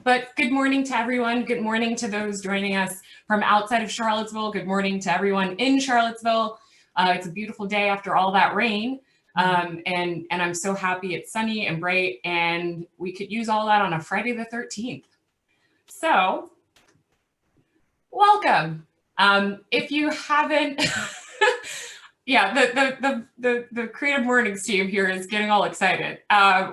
But good morning to everyone. Good morning to those joining us from outside of Charlottesville. Good morning to everyone in Charlottesville. It's a beautiful day after all that rain. And I'm so happy it's sunny and bright, and we could use all that on a Friday the 13th. So welcome. If you haven't, yeah, the Creative Mornings team here is getting all excited.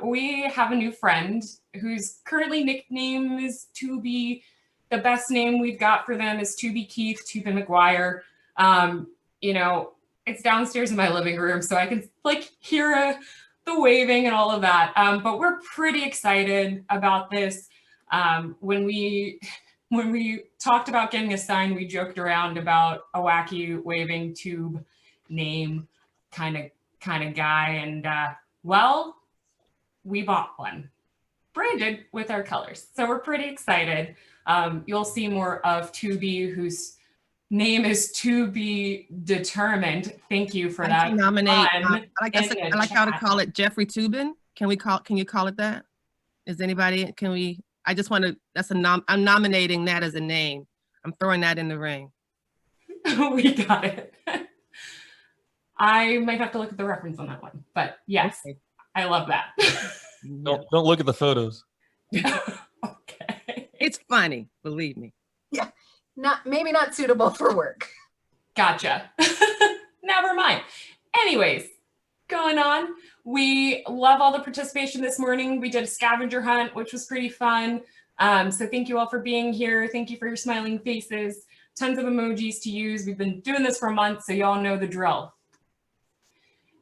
We have a new friend whose currently nickname is Tubi. The best name we've got for them is Tubi Keith, Tubi McGuire. You know, it's downstairs in my living room, so I can hear the waving and all of that. But we're pretty excited about this. When we talked about getting a sign, we joked around about a wacky waving tube name kind of guy, and well, we bought one branded with our colors, so we're pretty excited. You'll see more of Tubi, whose name is to be determined. Thank you for that. Nominate. I like how to call it Jeffrey Tubin. Can you call it that? Is anybody? Can we? I just want to. I'm nominating that as a name. I'm throwing that in the ring. We got it. I might have to look at the reference on that one, but yes, okay. I love that. Don't look at the photos. Okay. It's funny, believe me. Yeah, maybe not suitable for work. Gotcha. Never mind. Anyways, going on. We love all the participation this morning. We did a scavenger hunt, which was pretty fun. So thank you all for being here. Thank you for your smiling faces. Tons of emojis to use. We've been doing this for a month, so y'all know the drill.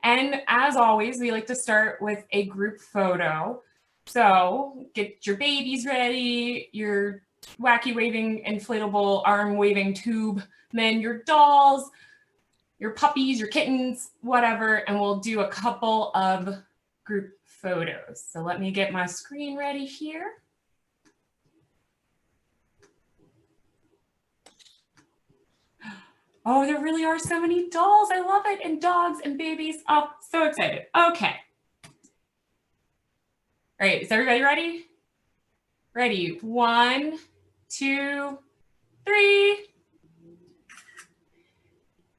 And as always, we like to start with a group photo. So get your babies ready, your wacky waving inflatable arm waving tube, then your dolls, your puppies, your kittens, whatever, and we'll do a couple of group photos. So let me get my screen ready here. Oh, there really are so many dolls. I love it. And dogs and babies. Oh, so excited. Okay. All right, is everybody ready? Ready, 1, 2, 3.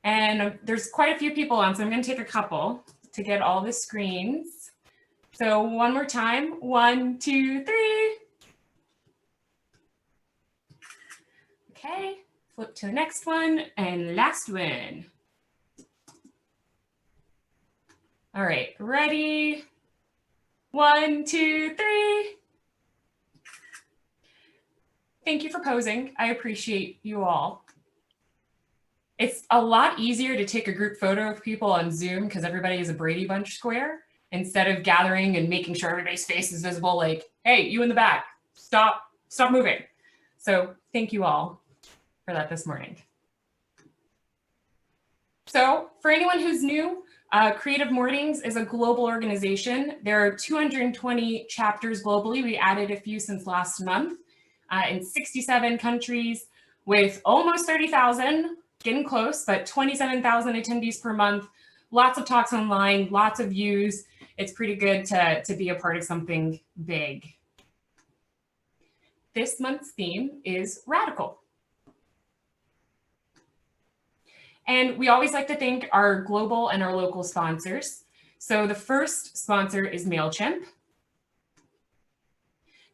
And there's quite a few people on, so I'm going to take a couple to get all the screens. So one more time, 1, 2, 3. Okay, flip to the next one and last one. All right, ready? 1, 2, 3. Thank you for posing. I appreciate you all. It's a lot easier to take a group photo of people on Zoom because everybody is a Brady Bunch square instead of gathering and making sure everybody's face is visible, like, hey, you in the back, stop moving. So thank you all for that this morning. So for anyone who's new, Creative Mornings is a global organization. There are 220 chapters globally. We added a few since last month in 67 countries with almost 30,000, getting close, but 27,000 attendees per month. Lots of talks online, lots of views. It's pretty good to be a part of something big. This month's theme is radical. And we always like to thank our global and our local sponsors. So the first sponsor is MailChimp.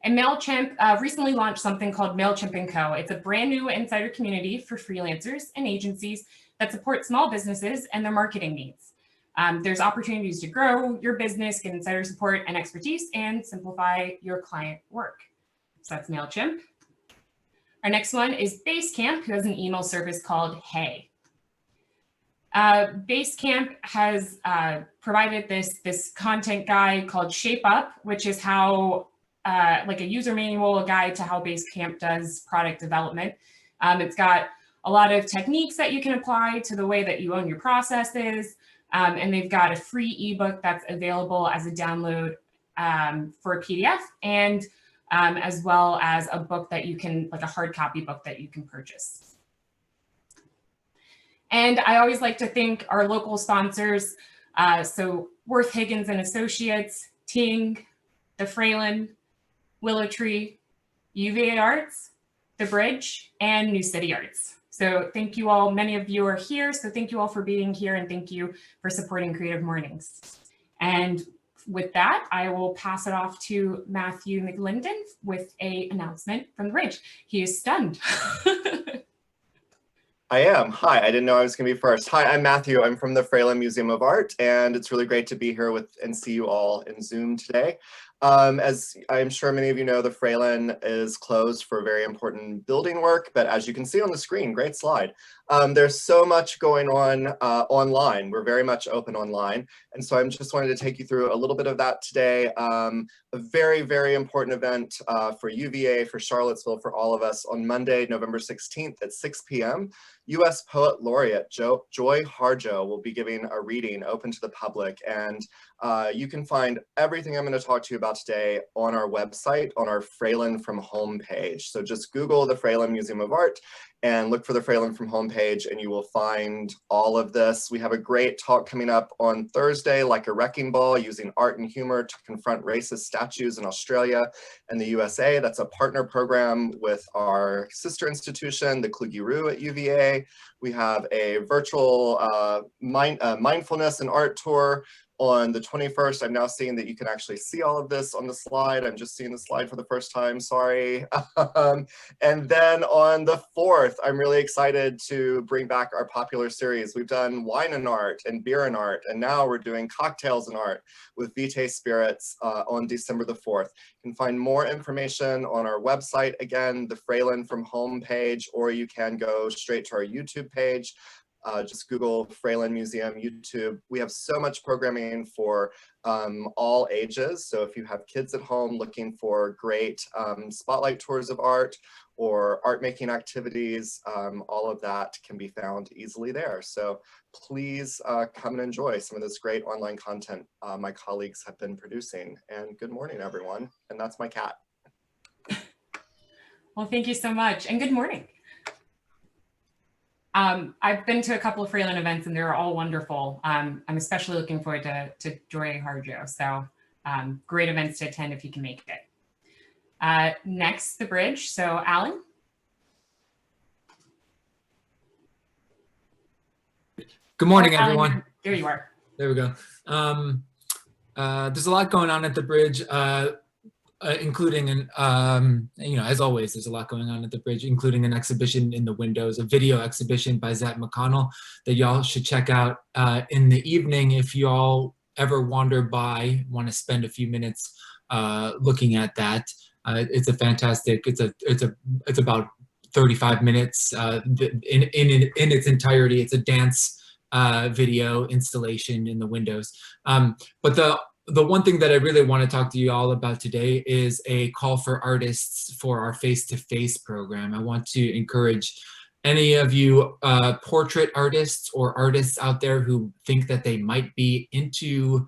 And MailChimp recently launched something called MailChimp & Co. It's a brand new insider community for freelancers and agencies that support small businesses and their marketing needs. There's opportunities to grow your business, get insider support and expertise, and simplify your client work. So that's MailChimp. Our next one is Basecamp, who has an email service called Hey. Basecamp has provided this content guide called Shape Up, which is how like a user manual, a guide to how Basecamp does product development. It's got a lot of techniques that you can apply to the way that you own your processes. And they've got a free ebook that's available as a download for a PDF, and as well as a book that you can, like a hard copy book that you can purchase. And I always like to thank our local sponsors. So Worth Higgins and Associates, Ting, The Fralin, Willow Tree, UVA Arts, The Bridge, and New City Arts. So thank you all. Many of you are here, so thank you all for being here, and thank you for supporting Creative Mornings. And with that, I will pass it off to Matthew McLinden with an announcement from The Bridge. He is stunned. I am. Hi, I didn't know I was going to be first. Hi, I'm Matthew. I'm from the Fralin Museum of Art, and it's really great to be here and see you all in Zoom today. As I'm sure many of you know, the Fralin is closed for very important building work, but as you can see on the screen, great slide. There's so much going on online. We're very much open online, and so I'm just wanted to take you through a little bit of that today. A very, very important event for UVA, for Charlottesville, for all of us on Monday, November 16th at 6 p.m. U.S. Poet Laureate Joy Harjo will be giving a reading open to the public, and you can find everything I'm going to talk to you about today on our website, on our Fralin from Home page. So just Google the Fralin Museum of Art and look for the Fralin from Home page, and you will find all of this. We have a great talk coming up on Thursday, Like a Wrecking Ball, using art and humor to confront racist statues in Australia and the USA. That's a partner program with our sister institution, the Kluge-Ruhe at UVA. We have a virtual mindfulness and art tour on the 21st. I'm now seeing that you can actually see all of this on the slide. I'm just seeing the slide for the first time, sorry. And then on the 4th, I'm really excited to bring back our popular series. We've done wine and art and beer and art, and now we're doing cocktails and art with Vitae Spirits on December the 4th. You can find more information on our website, again, the Fralin from Home page, or you can go straight to our YouTube page. Just Google Fralin Museum YouTube. We have so much programming for all ages. So if you have kids at home looking for great spotlight tours of art or art making activities, all of that can be found easily there. So please come and enjoy some of this great online content my colleagues have been producing. And good morning, everyone. And that's my cat. Well, thank you so much, and good morning. I've been to a couple of Fralin events, and they're all wonderful. I'm especially looking forward to Joy Harjo. So great events to attend if you can make it. Next, The Bridge. So Alan. Good morning, everyone. There you are. There we go. There's a lot going on at The Bridge, including an, as always, there's a lot going on at The Bridge, including an exhibition in the windows, a video exhibition by Zach McConnell that y'all should check out in the evening if y'all ever wander by, want to spend a few minutes looking at that. It's a fantastic, it's about 35 minutes in its entirety. It's a dance video installation in the windows. But the one thing that I really want to talk to you all about today is a call for artists for our face-to-face program. I want to encourage any of you portrait artists or artists out there who think that they might be into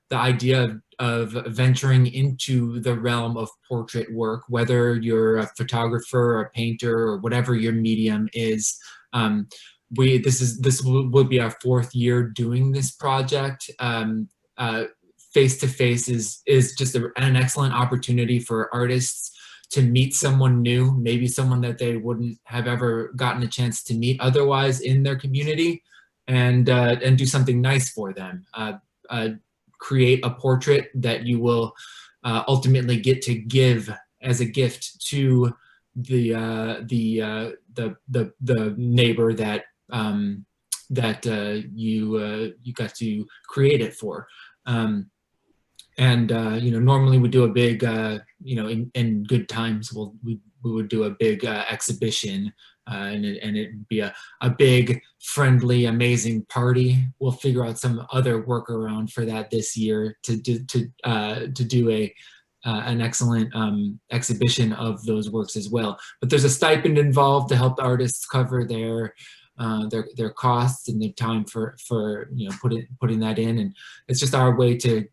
the idea of venturing into the realm of portrait work, whether you're a photographer or a painter or whatever your medium is. This will be our 4th year doing this project. Face-to-face is just an excellent opportunity for artists to meet someone new, maybe someone that they wouldn't have ever gotten a chance to meet otherwise in their community, and do something nice for them. Create a portrait that you will ultimately get to give as a gift to the neighbor that you got to create it for. Normally we do a big, in good times, we would do a big exhibition, and it'd be a big, friendly, amazing party. We'll figure out some other workaround for that this year to do an excellent exhibition of those works as well. But there's a stipend involved to help artists cover their costs and their time for putting that in, and it's just our way to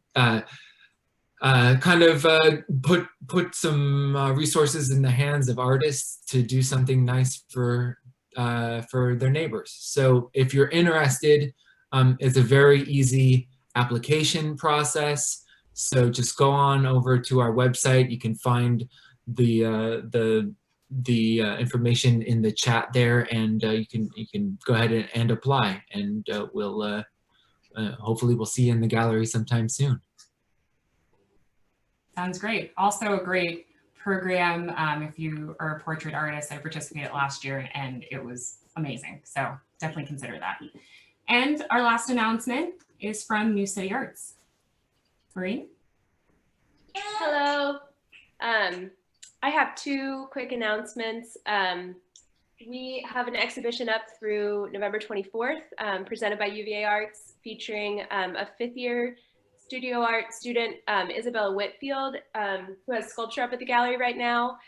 put some resources in the hands of artists to do something nice for their neighbors. So if you're interested, it's a very easy application process. So just go on over to our website. You can find information in the chat there, and you can go ahead and apply, and we'll hopefully we'll see you in the gallery sometime soon. Sounds great. Also a great program if you are a portrait artist. I participated last year and it was amazing. So definitely consider that. And our last announcement is from New City Arts. Maureen? Hello. I have two quick announcements. We have an exhibition up through November 24th, presented by UVA Arts, featuring a fifth-year studio art student, Isabella Whitfield, who has sculpture up at the gallery right now.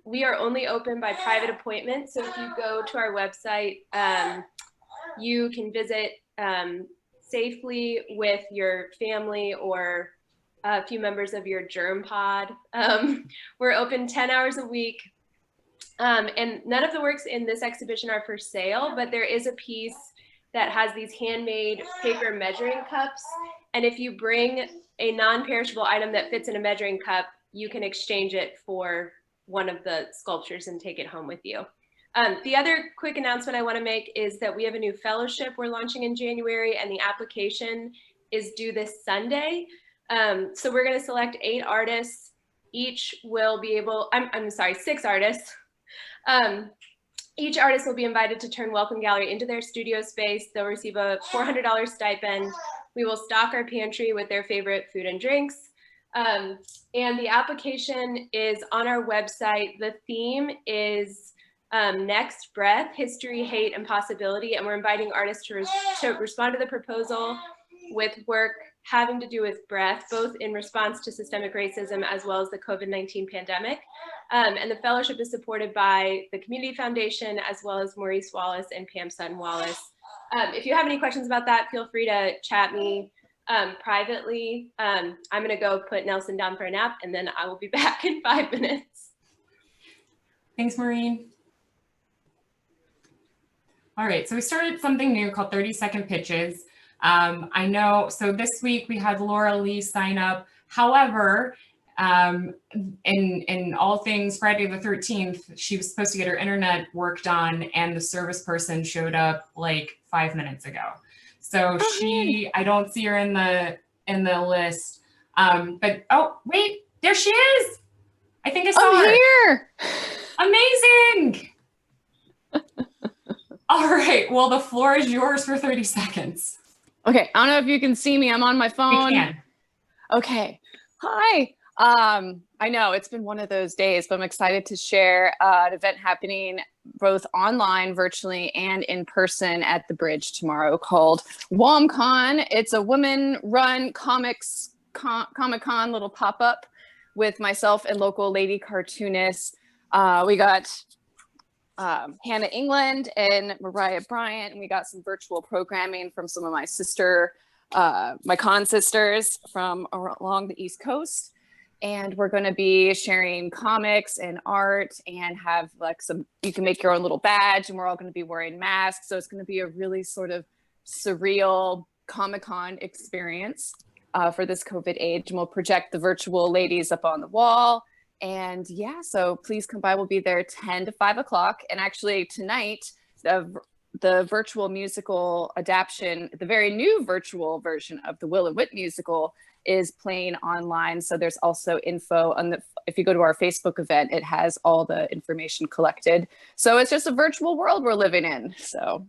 We are only open by private appointment, so if you go to our website, you can visit safely with your family or a few members of your germ pod. We're open 10 hours a week. And none of the works in this exhibition are for sale, but there is a piece that has these handmade paper measuring cups. And if you bring a non-perishable item that fits in a measuring cup, you can exchange it for one of the sculptures and take it home with you. The other quick announcement I want to make is that we have a new fellowship we're launching in January, and the application is due this Sunday. So we're going to select 8 artists. Each will be able, I'm sorry, 6 artists. Each artist will be invited to turn Welcome Gallery into their studio space. They'll receive a $400 stipend. We will stock our pantry with their favorite food and drinks. And the application is on our website. The theme is Next Breath, History, Hate, and Possibility. And we're inviting artists to respond to the proposal with work having to do with breath, both in response to systemic racism as well as the COVID-19 pandemic. And the fellowship is supported by the Community Foundation, as well as Maurice Wallace and Pam Sutton Wallace. If you have any questions about that, feel free to chat me privately. I'm gonna go put Nelson down for a nap, and then I will be back in 5 minutes. Thanks, Maureen. All right, so we started something new called 30-second pitches. I know, so this week we had Laura Lee sign up. However, in all things Friday the 13th, she was supposed to get her internet worked on, and the service person showed up like 5 minutes ago. So I don't see her in the list. But oh wait, there she is. I think I saw her. Here. Amazing. All right, well, the floor is yours for 30 seconds. Okay, I don't know if you can see me. I'm on my phone. We can. Okay, hi. I know it's been one of those days, but I'm excited to share an event happening both online, virtually, and in person at the Bridge tomorrow called WomCon. It's a women-run Comic-Con little pop-up with myself and local lady cartoonists. We got Hannah England and Mariah Bryant, and we got some virtual programming from some of my my con sisters from along the East Coast. And we're going to be sharing comics and art, and have like you can make your own little badge, and we're all going to be wearing masks. So it's going to be a really sort of surreal Comic-Con experience for this COVID age. And we'll project the virtual ladies up on the wall. And yeah, so please come by. We'll be there 10 to 5 o'clock. And actually tonight, the virtual musical adaptation, the very new virtual version of the Will and Wit musical is playing online. So there's also info on if you go to our Facebook event, it has all the information collected. So it's just a virtual world we're living in. So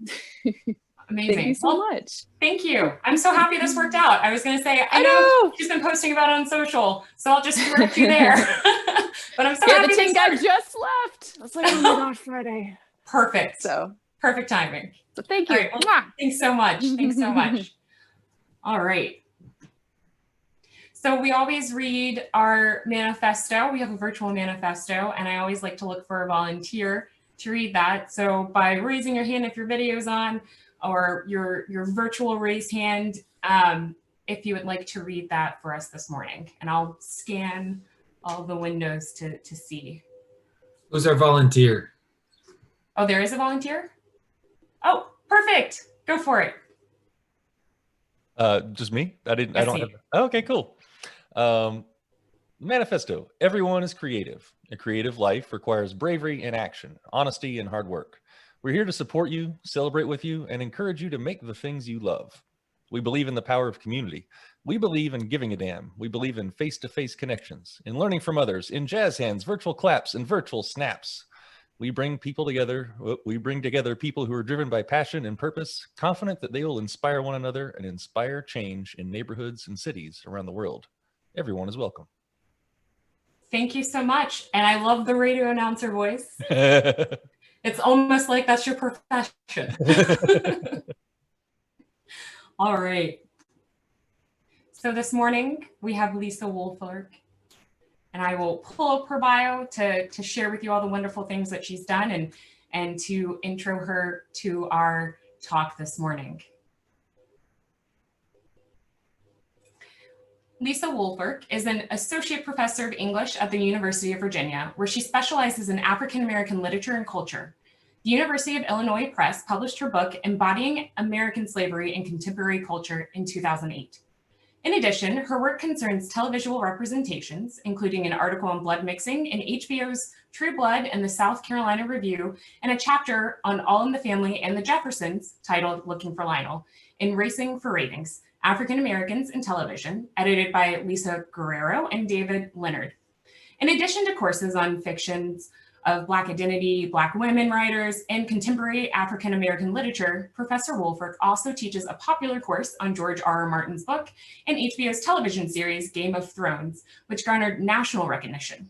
amazing. Thank you so much. Thank you. I'm so happy this worked out. I was going to say, I know she's been posting about it on social, so I'll just direct you there. But I'm so happy. The tin guy just left. I was like, oh my gosh, Friday. Perfect. So perfect timing. So thank you. Right, well, thanks so much. Thanks so much. All right. So we always read our manifesto. We have a virtual manifesto, and I always like to look for a volunteer to read that. So by raising your hand if your video is on, or your virtual raised hand, if you would like to read that for us this morning. And I'll scan all the windows to see. Who's our volunteer? Oh, there is a volunteer? Oh, perfect. Go for it. Just me? I don't Yes, have. Oh, okay, cool. Manifesto. Everyone is creative. A creative life requires bravery and action, honesty and hard work. We're here to support you, celebrate with you, and encourage you to make the things you love. We believe in the power of community. We believe in giving a damn. We believe in face-to-face connections, in learning from others, in jazz hands, virtual claps, and virtual snaps. We bring together people who are driven by passion and purpose, confident that they will inspire one another and inspire change in neighborhoods and cities around the world. Everyone is welcome. Thank you so much. And I love the radio announcer voice. It's almost like that's your profession. All right. So this morning we have Lisa Woolfork, and I will pull up her bio to share with you all the wonderful things that she's done and to intro her to our talk this morning. Lisa Woolfork is an associate professor of English at the University of Virginia, where she specializes in African American literature and culture. The University of Illinois Press published her book, Embodying American Slavery in Contemporary Culture, in 2008. In addition, her work concerns televisual representations, including an article on blood mixing in HBO's True Blood and the South Carolina Review, and a chapter on All in the Family and the Jeffersons, titled Looking for Lionel, in Racing for Ratings, African Americans in Television, edited by Lisa Guerrero and David Leonard. In addition to courses on fictions of Black identity, Black women writers, and contemporary African American literature, Professor Woolfork also teaches a popular course on George R.R. Martin's book and HBO's television series Game of Thrones, which garnered national recognition.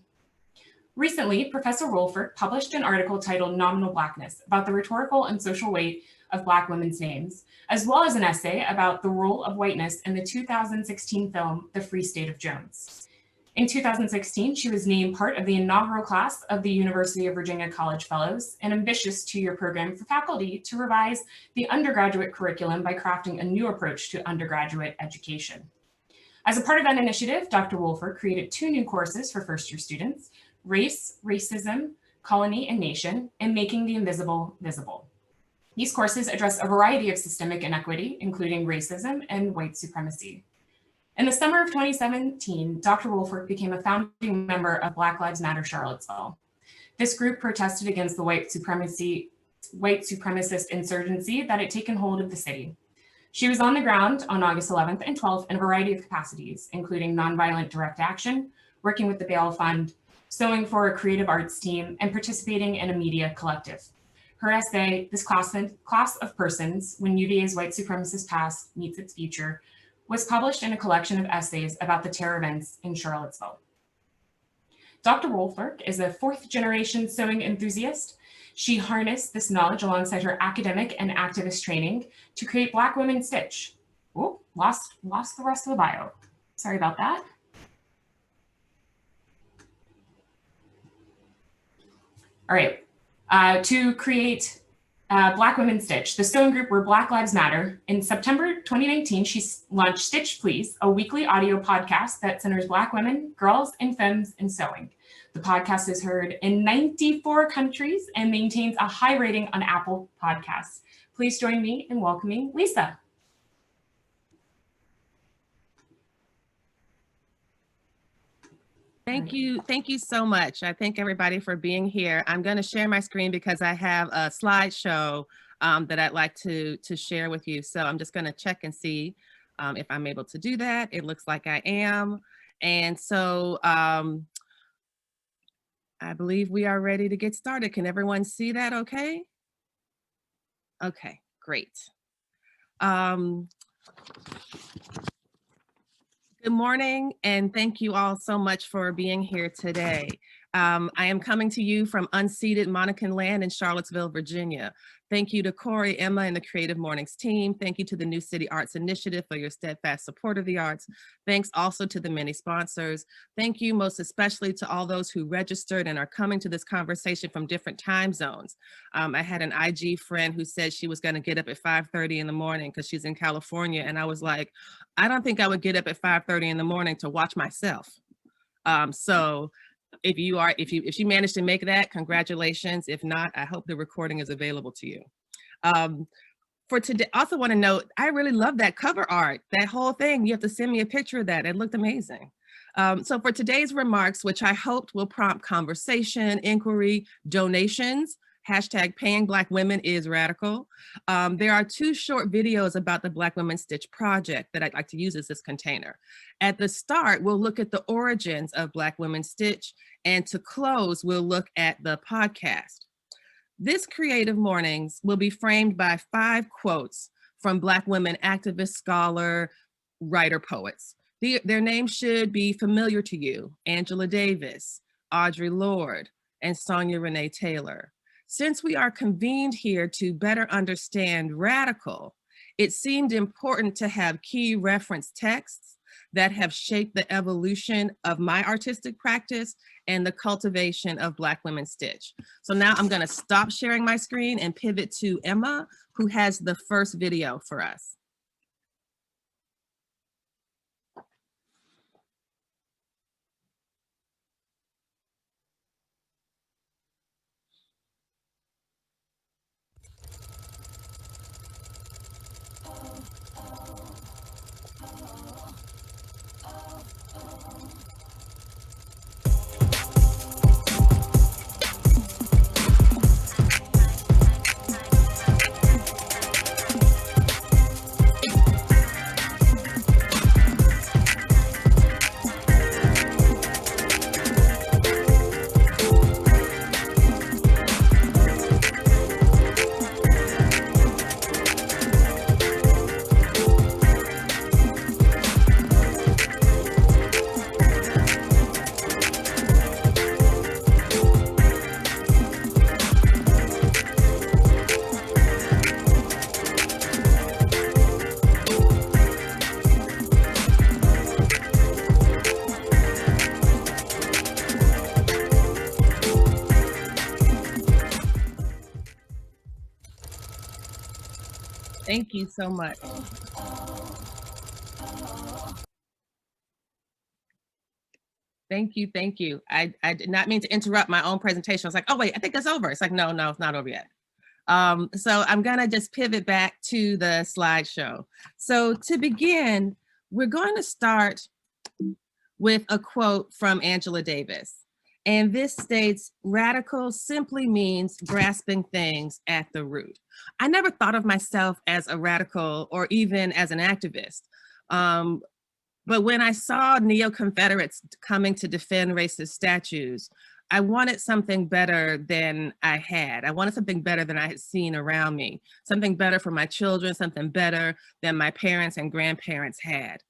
Recently, Professor Woolfork published an article titled Nominal Blackness about the rhetorical and social weight of Black women's names, as well as an essay about the role of whiteness in the 2016 film, The Free State of Jones. In 2016, she was named part of the inaugural class of the University of Virginia College Fellows, an ambitious two-year program for faculty to revise the undergraduate curriculum by crafting a new approach to undergraduate education. As a part of that initiative, Dr. Woolfork created 2 new courses for first-year students, Race, Racism, Colony, and Nation, and Making the Invisible Visible. These courses address a variety of systemic inequity, including racism and white supremacy. In the summer of 2017, Dr. Woolfork became a founding member of Black Lives Matter Charlottesville. This group protested against the white supremacist insurgency that had taken hold of the city. She was on the ground on August 11th and 12th in a variety of capacities, including nonviolent direct action, working with the Bail Fund, sewing for a creative arts team, and participating in a media collective. Her essay, This Class of Persons, When UVA's White Supremacist Past Meets Its Future, was published in a collection of essays about the terror events in Charlottesville. Dr. Woolfork is a 4th-generation sewing enthusiast. She harnessed this knowledge alongside her academic and activist training to create Black Women Stitch. Oh, lost the rest of the bio. Sorry about that. All right. To create Black Women Stitch, the sewing group were Black Lives Matter. In September 2019, she launched Stitch Please, a weekly audio podcast that centers Black women, girls, and femmes in sewing. The podcast is heard in 94 countries and maintains a high rating on Apple Podcasts. Please join me in welcoming Lisa. Thank you so much. I thank everybody for being here. I'm going to share my screen because I have a slideshow that I'd like to share with you. So I'm just going to check and see if I'm able to do that. It looks like I am. And so I believe we are ready to get started. Can everyone see that okay? Okay, great. Good morning, and thank you all so much for being here today. I am coming to you from unceded Monacan land in Charlottesville, Virginia. Thank you to Corey, Emma, and the Creative Mornings team. Thank you to the New City Arts Initiative for your steadfast support of the arts. Thanks also to the many sponsors. Thank you most especially to all those who registered and are coming to this conversation from different time zones. I had an IG friend who said she was going to get up at 5:30 in the morning because she's in California. And I was like, I don't think I would get up at 5:30 in the morning to watch myself. So if you managed to make that, congratulations. If not, I hope the recording is available to you. For today, I also want to note, I really love that cover art, that whole thing. You have to send me a picture of that. It looked amazing. So for today's remarks, which I hoped will prompt conversation, inquiry, donations, hashtag paying Black women is radical. There are 2 short videos about the Black Women Stitch project that I'd like to use as this container. At the start, we'll look at the origins of Black Women Stitch, and to close, we'll look at the podcast. This Creative Mornings will be framed by 5 quotes from Black women activists, scholar, writer, poets. Their names should be familiar to you: Angela Davis, Audre Lorde, and Sonia Renee Taylor. Since we are convened here to better understand radical, it seemed important to have key reference texts that have shaped the evolution of my artistic practice and the cultivation of Black Women Stitch. So now I'm gonna stop sharing my screen and pivot to Emma, who has the first video for us. Thank you so much. Thank you, thank you. I did not mean to interrupt my own presentation. I was like, oh wait, I think that's over. It's like, no, it's not over yet. So I'm gonna just pivot back to the slideshow. So to begin, we're going to start with a quote from Angela Davis. And this states, radical simply means grasping things at the root. I never thought of myself as a radical or even as an activist. But when I saw neo-Confederates coming to defend racist statues, I wanted something better than I had. I wanted something better than I had seen around me, something better for my children, something better than my parents and grandparents had.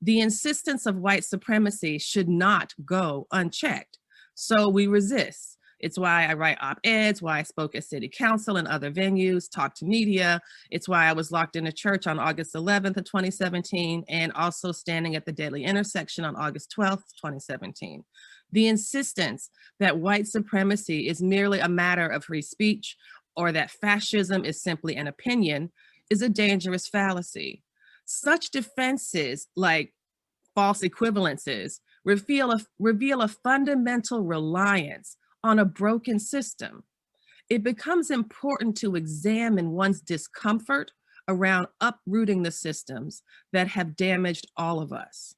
The insistence of white supremacy should not go unchecked. So we resist. It's why I write op-eds, why I spoke at city council and other venues, talked to media. It's why I was locked in a church on August 11th of 2017, and also standing at the deadly intersection on August 12th, 2017. The insistence that white supremacy is merely a matter of free speech or that fascism is simply an opinion is a dangerous fallacy. Such defenses, like false equivalences, reveal a fundamental reliance on a broken system. It becomes important to examine one's discomfort around uprooting the systems that have damaged all of us.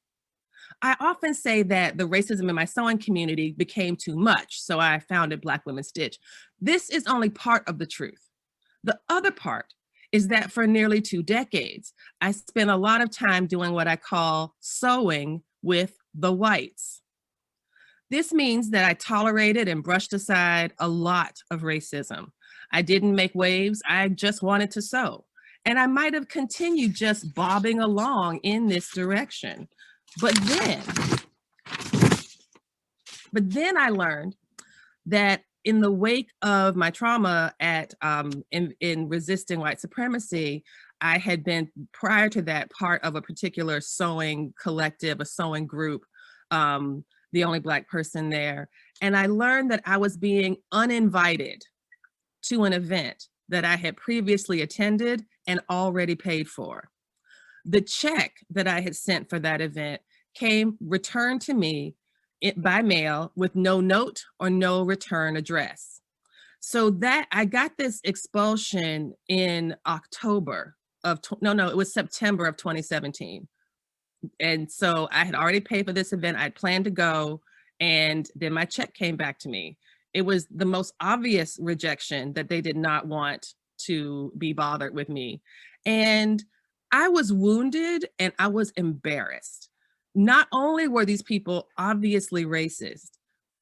I often say that the racism in my sewing community became too much, so I founded Black Women Stitch. This is only part of the truth. The other part is that for nearly 2 decades, I spent a lot of time doing what I call sewing with the whites. This means that I tolerated and brushed aside a lot of racism. I didn't make waves, I just wanted to sew. And I might have continued just bobbing along in this direction. But then I learned that in the wake of my trauma in resisting white supremacy, I had been, prior to that, part of a particular sewing collective, a sewing group, the only Black person there. And I learned that I was being uninvited to an event that I had previously attended and already paid for. The check that I had sent for that event came returned to me by mail with no note or no return address. So that I got this expulsion in September of 2017. And so I had already paid for this event. I'd planned to go, and then my check came back to me. It was the most obvious rejection that they did not want to be bothered with me. And I was wounded and I was embarrassed. Not only were these people obviously racist,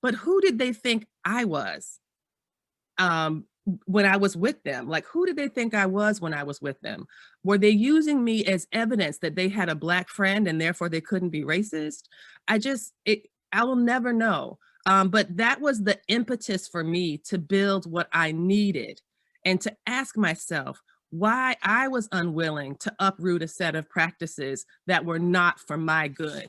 but who did they think I was when I was with them? Like, who did they think I was when I was with them? Were they using me as evidence that they had a Black friend and therefore they couldn't be racist? I will never know. But that was the impetus for me to build what I needed and to ask myself why I was unwilling to uproot a set of practices that were not for my good.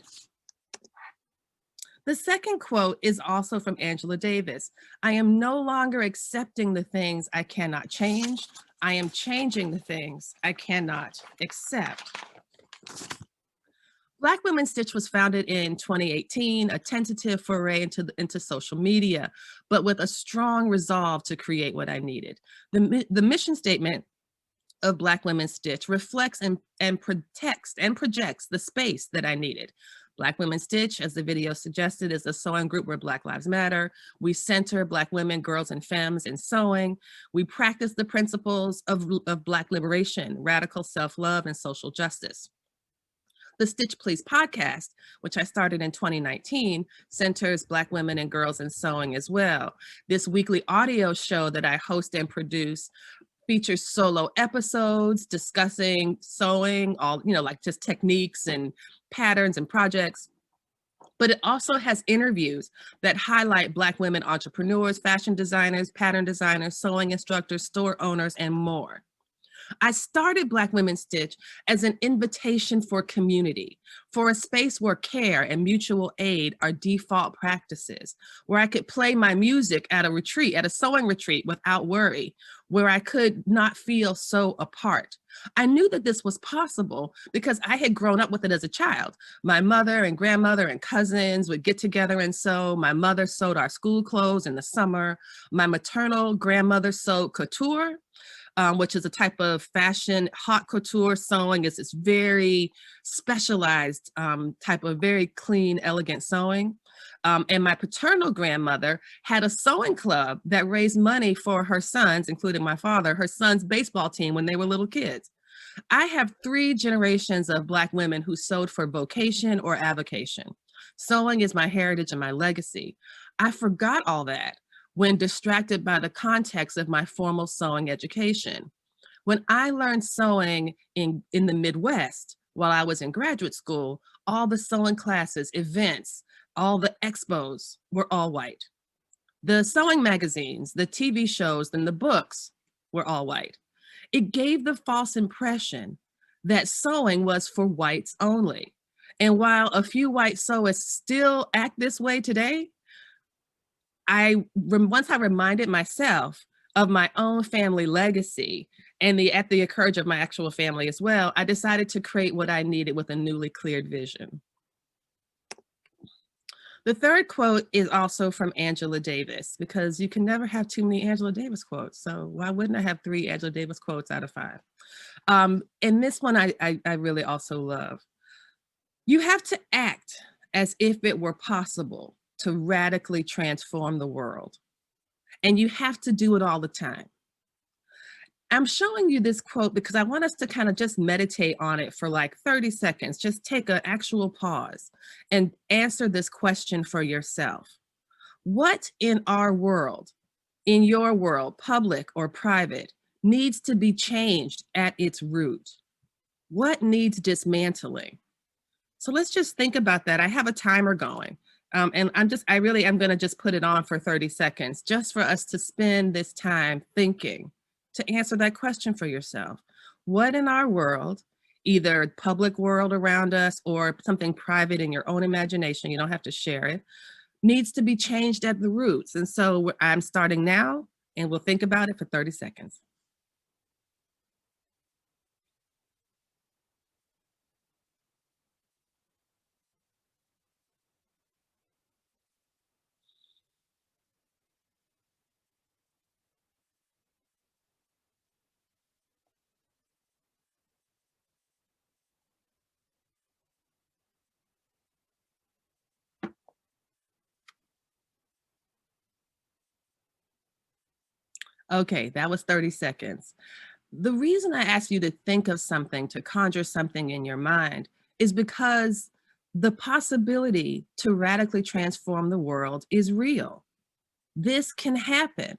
The second quote is also from Angela Davis. I am no longer accepting the things I cannot change. I am changing the things I cannot accept. Black Women Stitch was founded in 2018, a tentative foray into social media, but with a strong resolve to create what I needed. The mission statement of Black Women Stitch reflects and protects and projects the space that I needed. Black Women Stitch, as the video suggested, is a sewing group where Black Lives Matter. We center Black women, girls, and femmes in sewing. We practice the principles of Black liberation, radical self-love, and social justice. The Stitch Please podcast, which I started in 2019, centers Black women and girls in sewing as well. This weekly audio show that I host and produce features solo episodes discussing sewing, all, like just techniques and patterns and projects. But it also has interviews that highlight Black women entrepreneurs, fashion designers, pattern designers, sewing instructors, store owners, and more. I started Black Women Stitch as an invitation for community, for a space where care and mutual aid are default practices, where I could play my music at a retreat, at a sewing retreat without worry, where I could not feel so apart. I knew that this was possible because I had grown up with it as a child. My mother and grandmother and cousins would get together and sew. My mother sewed our school clothes in the summer. My maternal grandmother sewed couture, which is a type of fashion. Haute couture sewing is this very specialized type of very clean, elegant sewing. And my paternal grandmother had a sewing club that raised money for her sons, including my father, her son's baseball team when they were little kids. I have 3 generations of Black women who sewed for vocation or avocation. Sewing is my heritage and my legacy. I forgot all that when distracted by the context of my formal sewing education. When I learned sewing in the Midwest while I was in graduate school, all the sewing classes, events, all the expos were all white. The sewing magazines, the TV shows, and the books were all white. It gave the false impression that sewing was for whites only. And while a few white sewists still act this way today, once I reminded myself of my own family legacy and at the encouragement of my actual family as well, I decided to create what I needed with a newly cleared vision. The third quote is also from Angela Davis, because you can never have too many Angela Davis quotes. So why wouldn't I have 3 Angela Davis quotes out of 5? And this one I really also love. You have to act as if it were possible to radically transform the world. And you have to do it all the time. I'm showing you this quote because I want us to kind of just meditate on it for like 30 seconds. Just take an actual pause and answer this question for yourself. What in our world, in your world, public or private, needs to be changed at its root? What needs dismantling? So let's just think about that. I have a timer going. And I really am going to just put it on for 30 seconds just for us to spend this time thinking to answer that question for yourself. What in our world, either public world around us or something private in your own imagination, you don't have to share it, needs to be changed at the roots? And so I'm starting now, and we'll think about it for 30 seconds. Okay, that was 30 seconds. The reason I asked you to think of something, to conjure something in your mind, is because the possibility to radically transform the world is real. This can happen.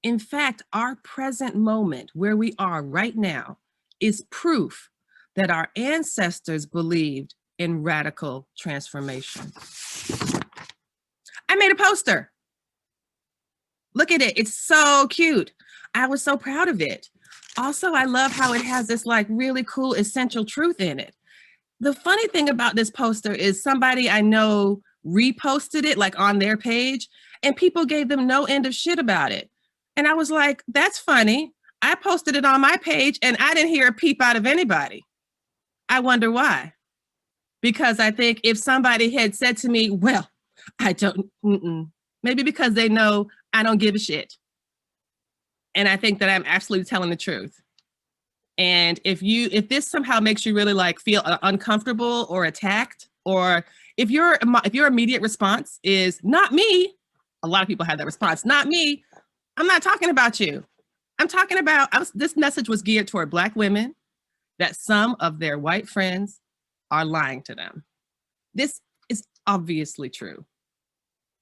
In fact, our present moment, where we are right now, is proof that our ancestors believed in radical transformation. I made a poster. Look at it. It's so cute. I was so proud of it. Also, I love how it has this like really cool essential truth in it. The funny thing about this poster is somebody I know reposted it like on their page, and people gave them no end of shit about it. And I was like, that's funny. I posted it on my page and I didn't hear a peep out of anybody. I wonder why. Because I think if somebody had said to me, well, I don't, maybe because they know I don't give a shit. And I think that I'm absolutely telling the truth. And if this somehow makes you really like feel uncomfortable or attacked, or if your immediate response is not me, a lot of people have that response, not me, I'm not talking about you. I'm talking about, this message was geared toward Black women, that some of their white friends are lying to them. This is obviously true.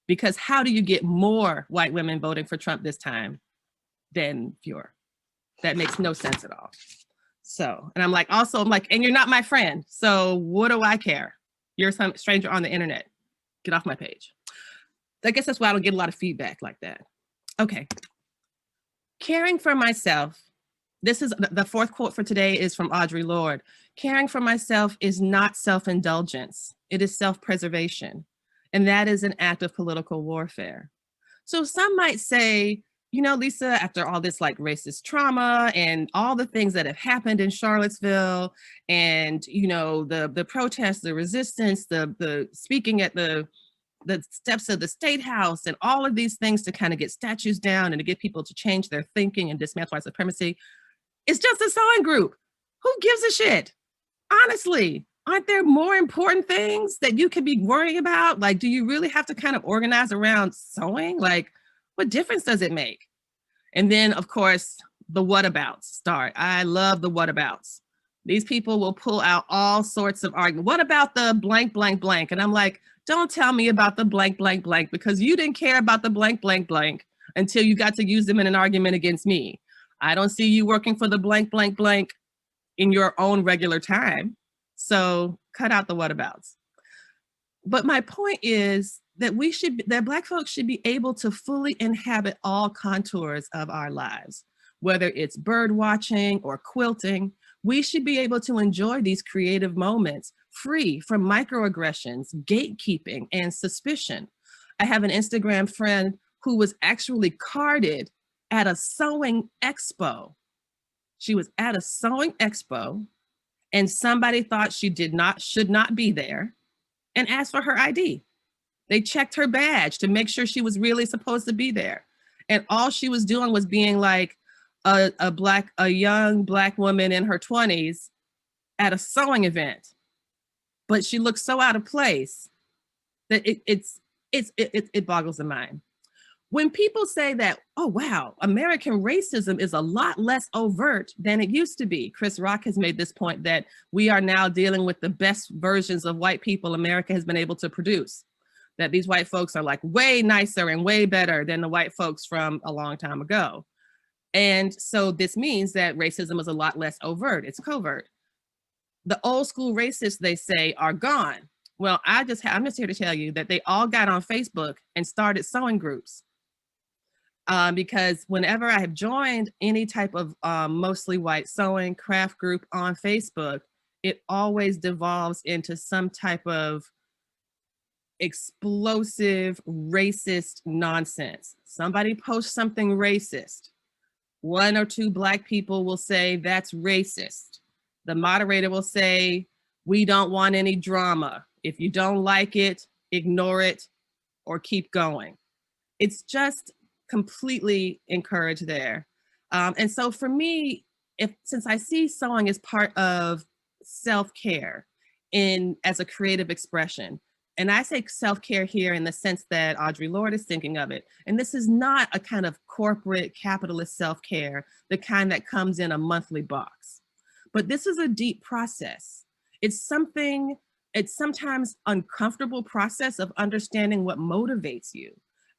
Because how do you get more white women voting for Trump this time than fewer? That makes no sense at all. So, and I'm like, and you're not my friend. So what do I care? You're some stranger on the internet. Get off my page. I guess that's why I don't get a lot of feedback like that. Okay. Caring for myself. This is the fourth quote for today is from Audre Lorde. Caring for myself is not self-indulgence. It is self-preservation. And that is an act of political warfare. So some might say, you know, Lisa, after all this like racist trauma and all the things that have happened in Charlottesville and, you know, the protests, the resistance, the speaking at the steps of the State House and all of these things to kind of get statues down and to get people to change their thinking and dismantle white supremacy, it's just a sewing group. Who gives a shit? Honestly, aren't there more important things that you could be worrying about? Like, do you really have to kind of organize around sewing? Like, what difference does it make? And then, of course, the whatabouts start. I love the whatabouts. These people will pull out all sorts of arguments. What about the blank, blank, blank? And I'm like, don't tell me about the blank, blank, blank, because you didn't care about the blank, blank, blank until you got to use them in an argument against me. I don't see you working for the blank, blank, blank in your own regular time. So cut out the whatabouts. But my point is that that Black folks should be able to fully inhabit all contours of our lives, whether it's bird watching or quilting. We should be able to enjoy these creative moments free from microaggressions, gatekeeping, and suspicion. I have an Instagram friend who was actually carded at a sewing expo. She was at a sewing expo and somebody thought she should not be there and asked for her ID. They checked her badge to make sure she was really supposed to be there. And all she was doing was being like a young Black woman in her 20s at a sewing event. But she looked so out of place that it boggles the mind. When people say that, oh, wow, American racism is a lot less overt than it used to be. Chris Rock has made this point that we are now dealing with the best versions of white people America has been able to produce. That these white folks are like way nicer and way better than the white folks from a long time ago. And so this means that racism is a lot less overt, it's covert. The old school racists, they say, are gone. Well, I'm just here to tell you that they all got on Facebook and started sewing groups. Because whenever I have joined any type of mostly white sewing craft group on Facebook, it always devolves into some type of explosive racist nonsense. Somebody posts something racist. One or two Black people will say that's racist. The moderator will say, we don't want any drama. If you don't like it, ignore it or keep going. It's just completely encouraged there. And so for me, since I see sewing as part of self-care as a creative expression, And I say self-care here in the sense that Audre Lorde is thinking of it. And this is not a kind of corporate capitalist self-care, the kind that comes in a monthly box. But this is a deep process. It's sometimes uncomfortable process of understanding what motivates you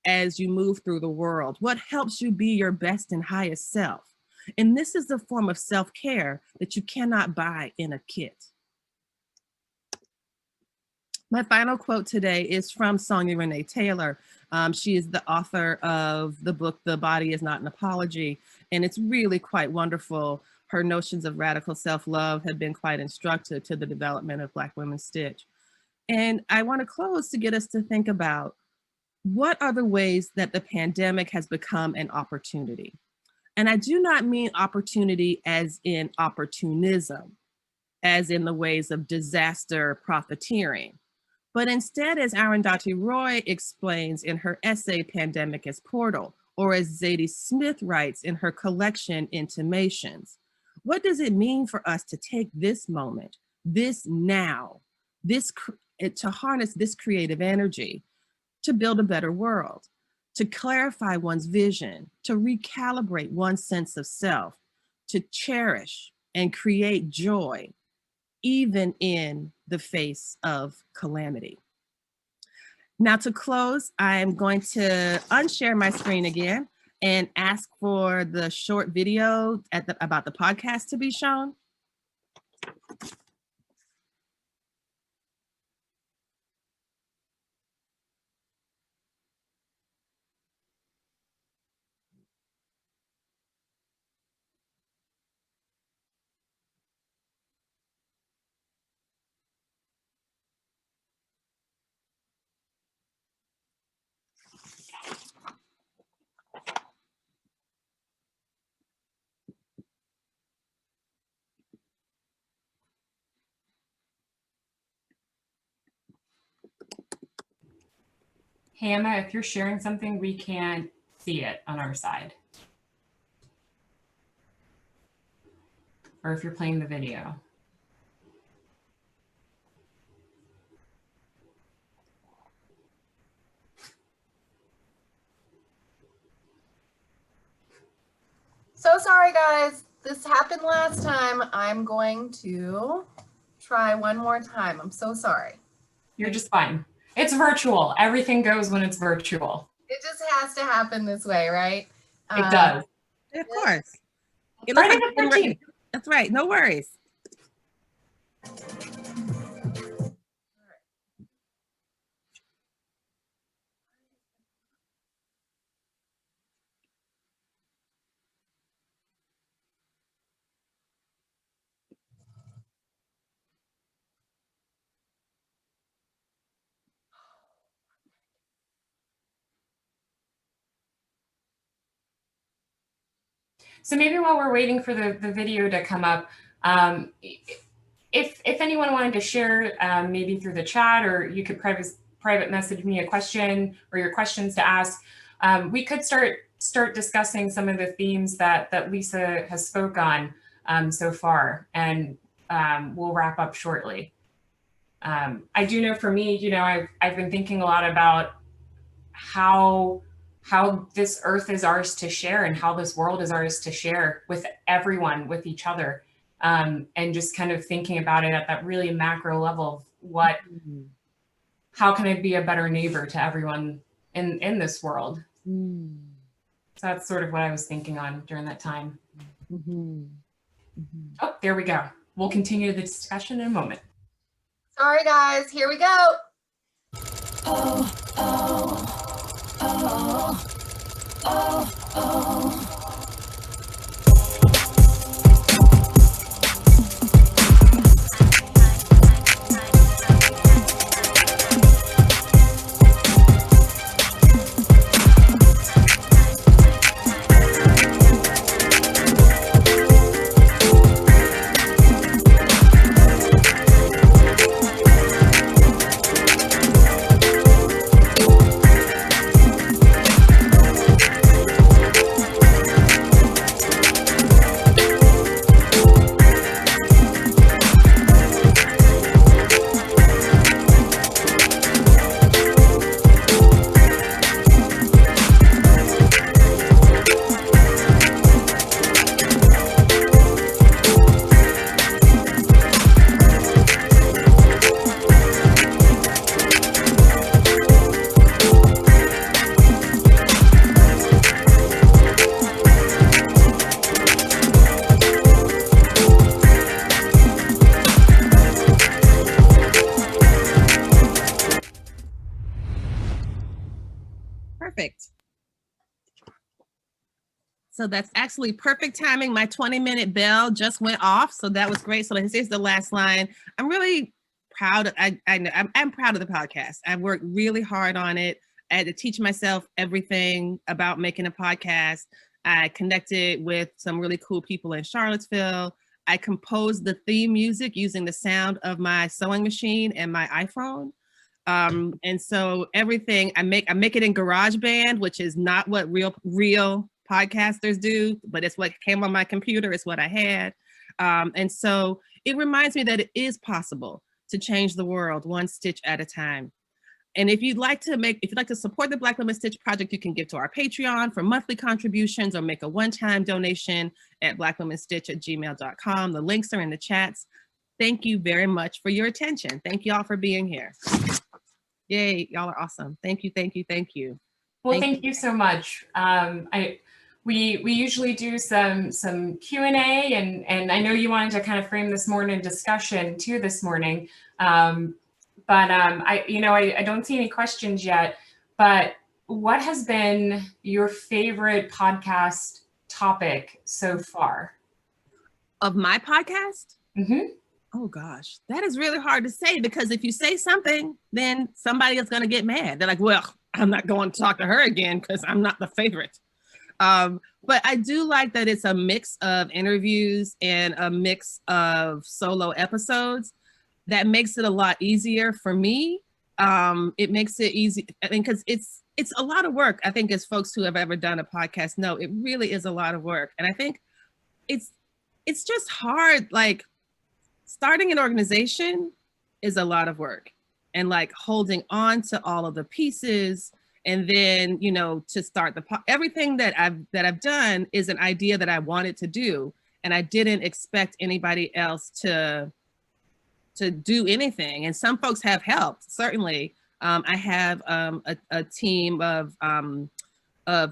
as you move through the world, what helps you be your best and highest self. And this is the form of self-care that you cannot buy in a kit. My final quote today is from Sonia Renee Taylor. She is the author of the book, The Body Is Not an Apology, and it's really quite wonderful. Her notions of radical self-love have been quite instructive to the development of Black Women's Stitch. And I want to close to get us to think about what are the ways that the pandemic has become an opportunity. And I do not mean opportunity as in opportunism, as in the ways of disaster profiteering, but instead, as Arundhati Roy explains in her essay, Pandemic as Portal, or as Zadie Smith writes in her collection, Intimations, what does it mean for us to take this moment, this now, to harness this creative energy to build a better world, to clarify one's vision, to recalibrate one's sense of self, to cherish and create joy, even in the face of calamity. Now to close, I am going to unshare my screen again and ask for the short video about the podcast to be shown. Hannah, if you're sharing something, we can't see it on our side. Or if you're playing the video. So sorry, guys. This happened last time. I'm going to try one more time. I'm so sorry. You're just fine. It's virtual. Everything goes when it's virtual. It just has to happen this way, right? It does. Of course. It Friday looks the like 13th. That's right. No worries. So maybe while we're waiting for the video to come up, if anyone wanted to share, maybe through the chat, or you could private message me a question or your questions to ask, we could start discussing some of the themes that Lisa has spoke on so far, and we'll wrap up shortly. I do know for me, you know, I've been thinking a lot about how this earth is ours to share and how this world is ours to share with everyone, with each other. And just kind of thinking about it at that really macro level of how can I be a better neighbor to everyone in this world? So that's sort of what I was thinking on during that time. Oh, there we go. We'll continue the discussion in a moment. Sorry, guys. Here we go. So that's actually perfect timing. My 20-minute bell just went off, so that was great. So here's the last line. I'm really proud of, I'm proud of the podcast. I've worked really hard on it. I had to teach myself everything about making a podcast. I connected with some really cool people in Charlottesville. I composed the theme music using the sound of my sewing machine and my iPhone. And so everything I make it in GarageBand, which is not what real podcasters do, but it's what came on my computer. It's what I had. And so it reminds me that it is possible to change the world one stitch at a time. And if you'd like to support the Black Women Stitch Project, you can give to our Patreon for monthly contributions or make a one-time donation at blackwomenstitch@gmail.com. The links are in the chats. Thank you very much for your attention. Thank you all for being here. Yay, y'all are awesome. Thank you, thank you, thank you. Well, thank you so much. We usually do some Q&A, and I know you wanted to kind of frame this morning discussion to this morning. I don't see any questions yet, but what has been your favorite podcast topic so far? Of my podcast? Mm-hmm. Oh gosh, that is really hard to say, because if you say something, then somebody is going to get mad. They're like, well, I'm not going to talk to her again because I'm not the favorite. But I do like that it's a mix of interviews and a mix of solo episodes. That makes it a lot easier for me. It makes it easy, I mean, because it's a lot of work. I think as folks who have ever done a podcast know, it really is a lot of work. And I think it's just hard. Like, starting an organization is a lot of work, and like holding on to all of the pieces, and then, you know, to start everything that I've done is an idea that I wanted to do, and I didn't expect anybody else to do anything. And some folks have helped, certainly. I have a team of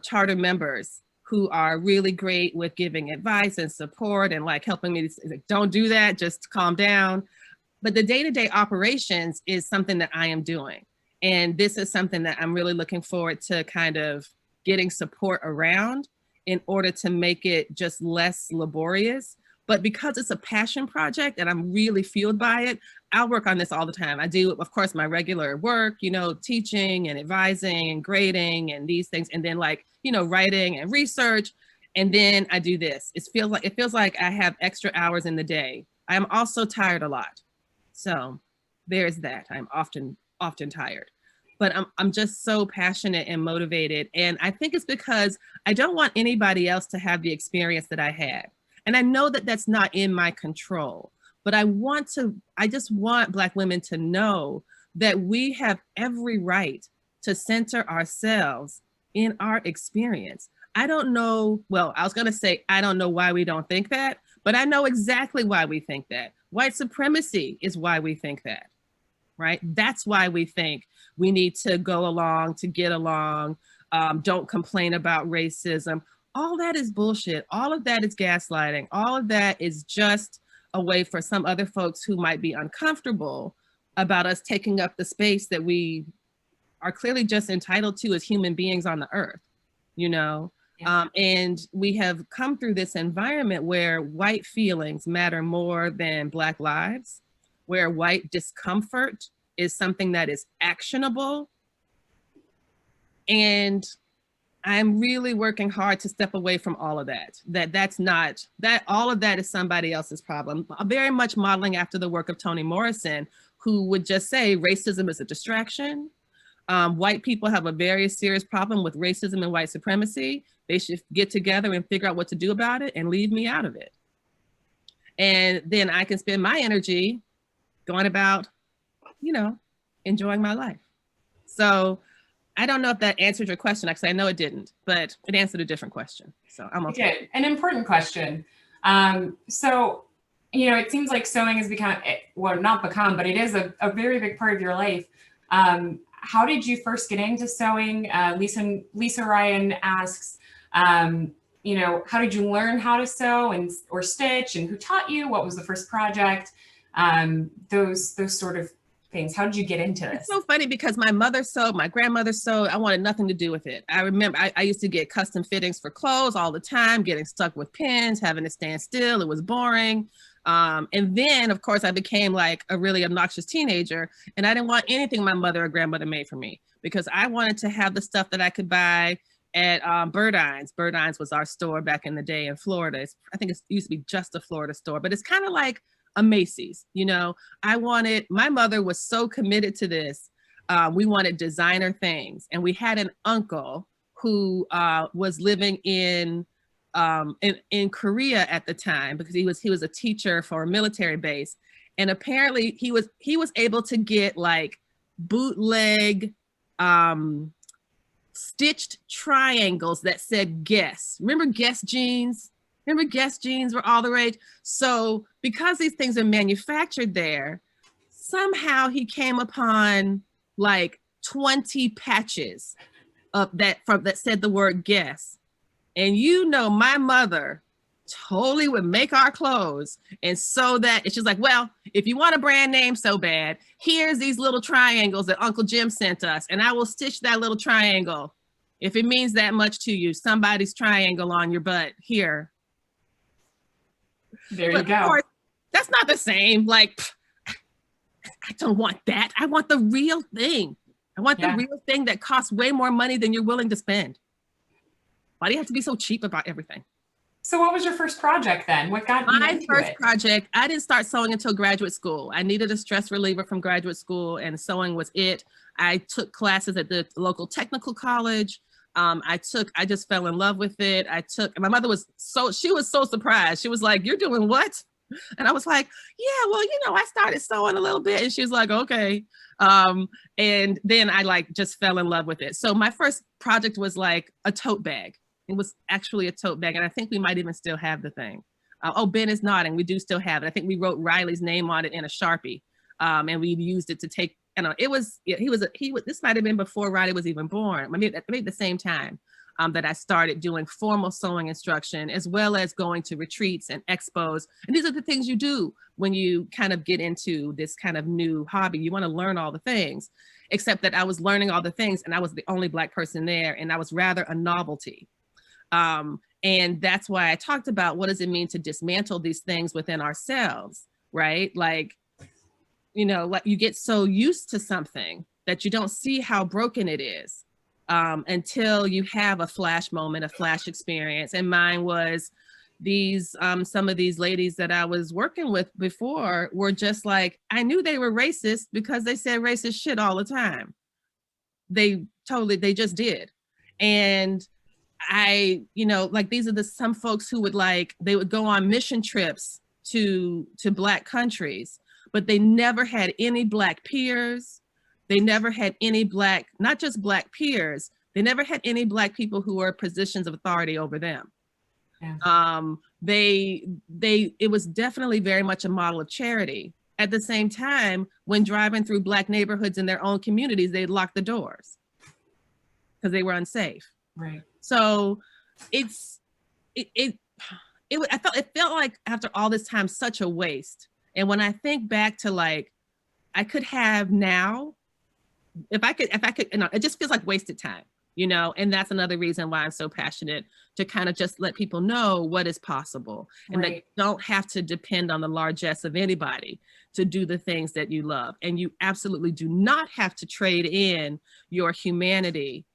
charter members who are really great with giving advice and support and like helping me to say, don't do that, just calm down. But the day-to-day operations is something that I am doing. And this is something that I'm really looking forward to kind of getting support around in order to make it just less laborious. But because it's a passion project and I'm really fueled by it, I'll work on this all the time. I do, of course, my regular work, you know, teaching and advising and grading and these things. And then like, you know, writing and research. And then I do this. It feels like I have extra hours in the day. I am also tired a lot. So there's that. I'm often tired. But I'm just so passionate and motivated. And I think it's because I don't want anybody else to have the experience that I had. And I know that that's not in my control, but I just want Black women to know that we have every right to center ourselves in our experience. I don't know, well, I was gonna say, I don't know why we don't think that, but I know exactly why we think that. White supremacy is why we think that, right? That's why we think we need to go along to get along, don't complain about racism. All that is bullshit. All of that is gaslighting. All of that is just a way for some other folks who might be uncomfortable about us taking up the space that we are clearly just entitled to as human beings on the earth, you know? Yeah. And we have come through this environment where white feelings matter more than Black lives, where white discomfort is something that is actionable. And I'm really working hard to step away from all of that. All of that is somebody else's problem. I'm very much modeling after the work of Toni Morrison, who would just say racism is a distraction. White people have a very serious problem with racism and white supremacy. They should get together and figure out what to do about it and leave me out of it. And then I can spend my energy going about, you know, enjoying my life. So I don't know if that answered your question. Actually, I know it didn't, but it answered a different question. So I'm okay. It did. An important question. So, you know, it seems like sewing has become, well, not become, but it is a very big part of your life. How did you first get into sewing? Lisa Ryan asks, you know, how did you learn how to sew or stitch, and who taught you? What was the first project? Those sort of things? How did you get into this? It's so funny because my mother sewed, my grandmother sewed. I wanted nothing to do with it. I remember I used to get custom fittings for clothes all the time, getting stuck with pins, having to stand still. It was boring. And then, of course, I became like a really obnoxious teenager, and I didn't want anything my mother or grandmother made for me because I wanted to have the stuff that I could buy at Birdine's. Birdine's was our store back in the day in Florida. I think it used to be just a Florida store, but it's kind of like a Macy's, you know. My mother was so committed to this. We wanted designer things, and we had an uncle who was living in Korea at the time because he was a teacher for a military base, and apparently he was able to get like bootleg stitched triangles that said Guess. Remember Guess jeans? Remember Guess jeans were all the rage? So because these things are manufactured there, somehow he came upon like 20 patches of that said the word Guess. And you know, my mother totally would make our clothes and sew that. And she's like, well, if you want a brand name so bad, here's these little triangles that Uncle Jim sent us, and I will stitch that little triangle. If it means that much to you, somebody's triangle on your butt here. There you go. Of course, that's not the same. Like, I don't want that. I want the real thing. I want the real thing that costs way more money than you're willing to spend. Why do you have to be so cheap about everything? So what was your first project then? What got you into first it? project, I didn't start sewing until graduate school. I needed a stress reliever from graduate school, and sewing was it. I took classes at the local technical college. I just fell in love with it. My mother was so surprised. She was like, "You're doing what?" And I was like, "Yeah, well, you know, I started sewing a little bit." And she was like, "Okay." And then I like just fell in love with it. So my first project was like a tote bag. It was actually a tote bag, and I think we might even still have the thing. Oh, Ben is nodding. We do still have it. I think we wrote Riley's name on it in a Sharpie, and we used it to take. You know, this might have been before Riley was even born. Maybe at the same time that I started doing formal sewing instruction, as well as going to retreats and expos. And these are the things you do when you kind of get into this kind of new hobby. You want to learn all the things, except that I was learning all the things, and I was the only Black person there, and I was rather a novelty. And that's why I talked about what does it mean to dismantle these things within ourselves, right? Like, you know, like you get so used to something that you don't see how broken it is until you have a flash moment, a flash experience. And mine was some of these ladies that I was working with before were just like, I knew they were racist because they said racist shit all the time. They just did. And you know, like these are some folks who would they would go on mission trips to Black countries, but they never had any Black peers. They never had any not just Black peers, they never had any Black people who were positions of authority over them. Yeah. It was definitely very much a model of charity. At the same time, when driving through Black neighborhoods in their own communities, they'd lock the doors because they were unsafe. Right. So it felt like after all this time, such a waste. And when I think back to like, I could have now, if I could, you know, it just feels like wasted time, you know, and that's another reason why I'm so passionate to kind of just let people know what is possible and that you don't have to depend on the largesse of anybody to do the things that you love. And you absolutely do not have to trade in your humanity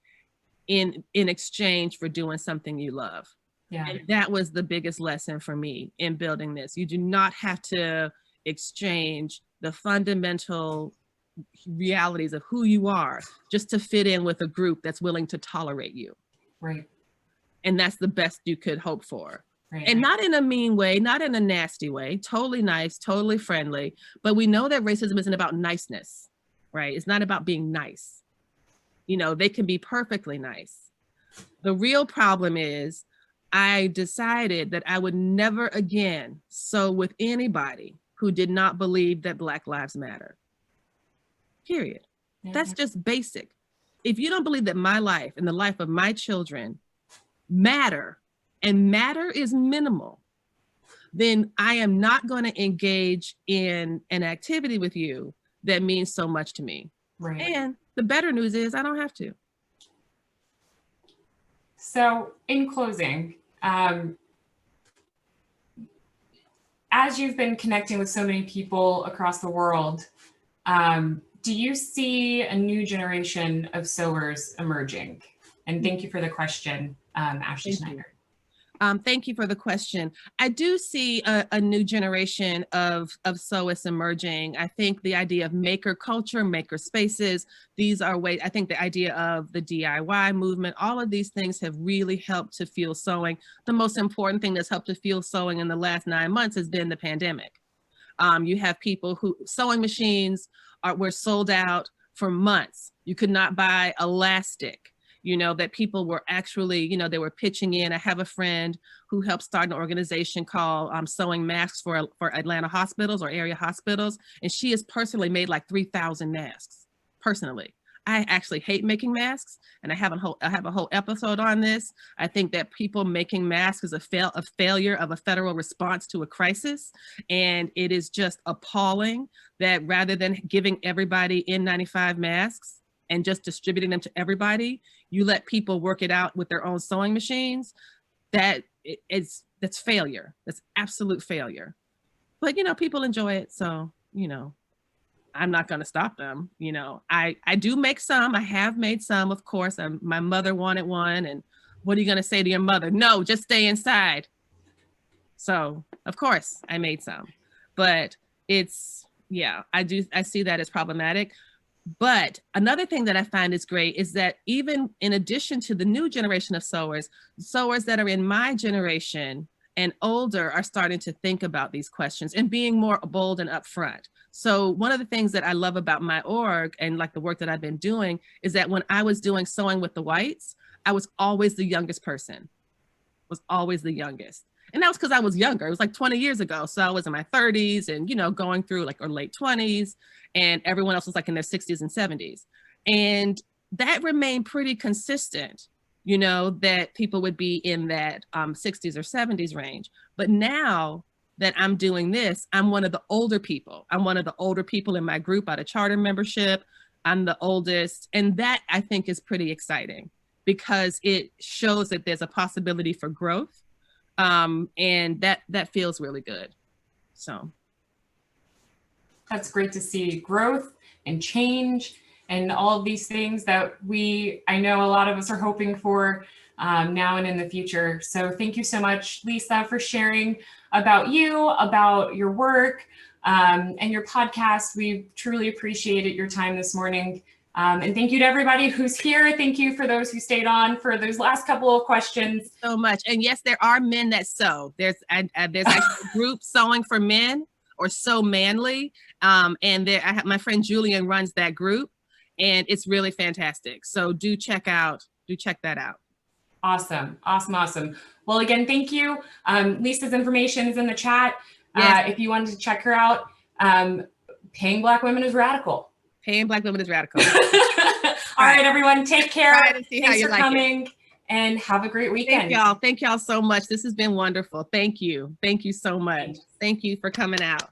in exchange for doing something you love. Yeah. And that was the biggest lesson for me in building this. You do not have to exchange the fundamental realities of who you are just to fit in with a group that's willing to tolerate you. Right. And that's the best you could hope for. Right. And not in a mean way, not in a nasty way, totally nice, totally friendly. But we know that racism isn't about niceness, right? It's not about being nice. You know, they can be perfectly nice. The real problem is I decided that I would never again sew with anybody who did not believe that Black lives matter. Period. Yeah. That's just basic. If you don't believe that my life and the life of my children matter, and matter is minimal, then I am not going to engage in an activity with you that means so much to me. Right. And the better news is I don't have to. So in closing, as you've been connecting with so many people across the world, do you see a new generation of sewers emerging? And thank you for the question, Ashley Schneider. Thank you for the question. I do see a new generation of sewists emerging. I think the idea of maker culture, maker spaces, these are ways, I think the idea of the DIY movement, all of these things have really helped to fuel sewing. The most important thing that's helped to fuel sewing in the last 9 months has been the pandemic. You have people who, sewing machines were sold out for months. You could not buy elastic. You know, that people were actually, you know, they were pitching in. I have a friend who helped start an organization called Sewing Masks for Atlanta hospitals or area hospitals. And she has personally made like 3,000 masks, personally. I actually hate making masks, and I have a whole episode on this. I think that people making masks is a failure of a federal response to a crisis. And it is just appalling that rather than giving everybody N95 masks and just distributing them to everybody, you let people work it out with their own sewing machines. That's failure. That's absolute failure. But, you know, people enjoy it. So, you know, I'm not going to stop them. You know, I do make some. I have made some, of course. My mother wanted one. And what are you going to say to your mother? No, just stay inside. So, of course, I made some. But it's, yeah, I see that as problematic. But another thing that I find is great is that even in addition to the new generation of sewers that are in my generation and older are starting to think about these questions and being more bold and upfront. So one of the things that I love about my org and like the work that I've been doing is that when I was doing Sewing with the Whites, I was always the youngest person, was always the youngest. And that was because I was younger. It was like 20 years ago. So I was in my 30s and, you know, going through like, or late 20s, and everyone else was like in their 60s and 70s. And that remained pretty consistent, you know, that people would be in that 60s or 70s range. But now that I'm doing this, I'm one of the older people. I'm one of the older people in my group out of charter membership. I'm the oldest. And that I think is pretty exciting because it shows that there's a possibility for growth. And that feels really good. So. That's great to see growth and change and all of these things that I know a lot of us are hoping for now and in the future. So thank you so much, Lisa, for sharing about you, about your work and your podcast. We truly appreciated your time this morning. And thank you to everybody who's here. Thank you for those who stayed on for those last couple of questions. So much. And yes, there are men that sew. There's actually a group Sewing for Men or So Manly. And there, my friend Julian runs that group, and it's really fantastic. So do check that out. Awesome. Awesome. Awesome. Well, again, thank you. Lisa's information is in the chat. Yes. If you wanted to check her out, Paying Black Women is Radical. Paying Black Women is Radical. All right, everyone, take care. Thanks for coming and have a great weekend. Thank y'all so much. This has been wonderful. Thank you. Thank you so much. Thank you for coming out.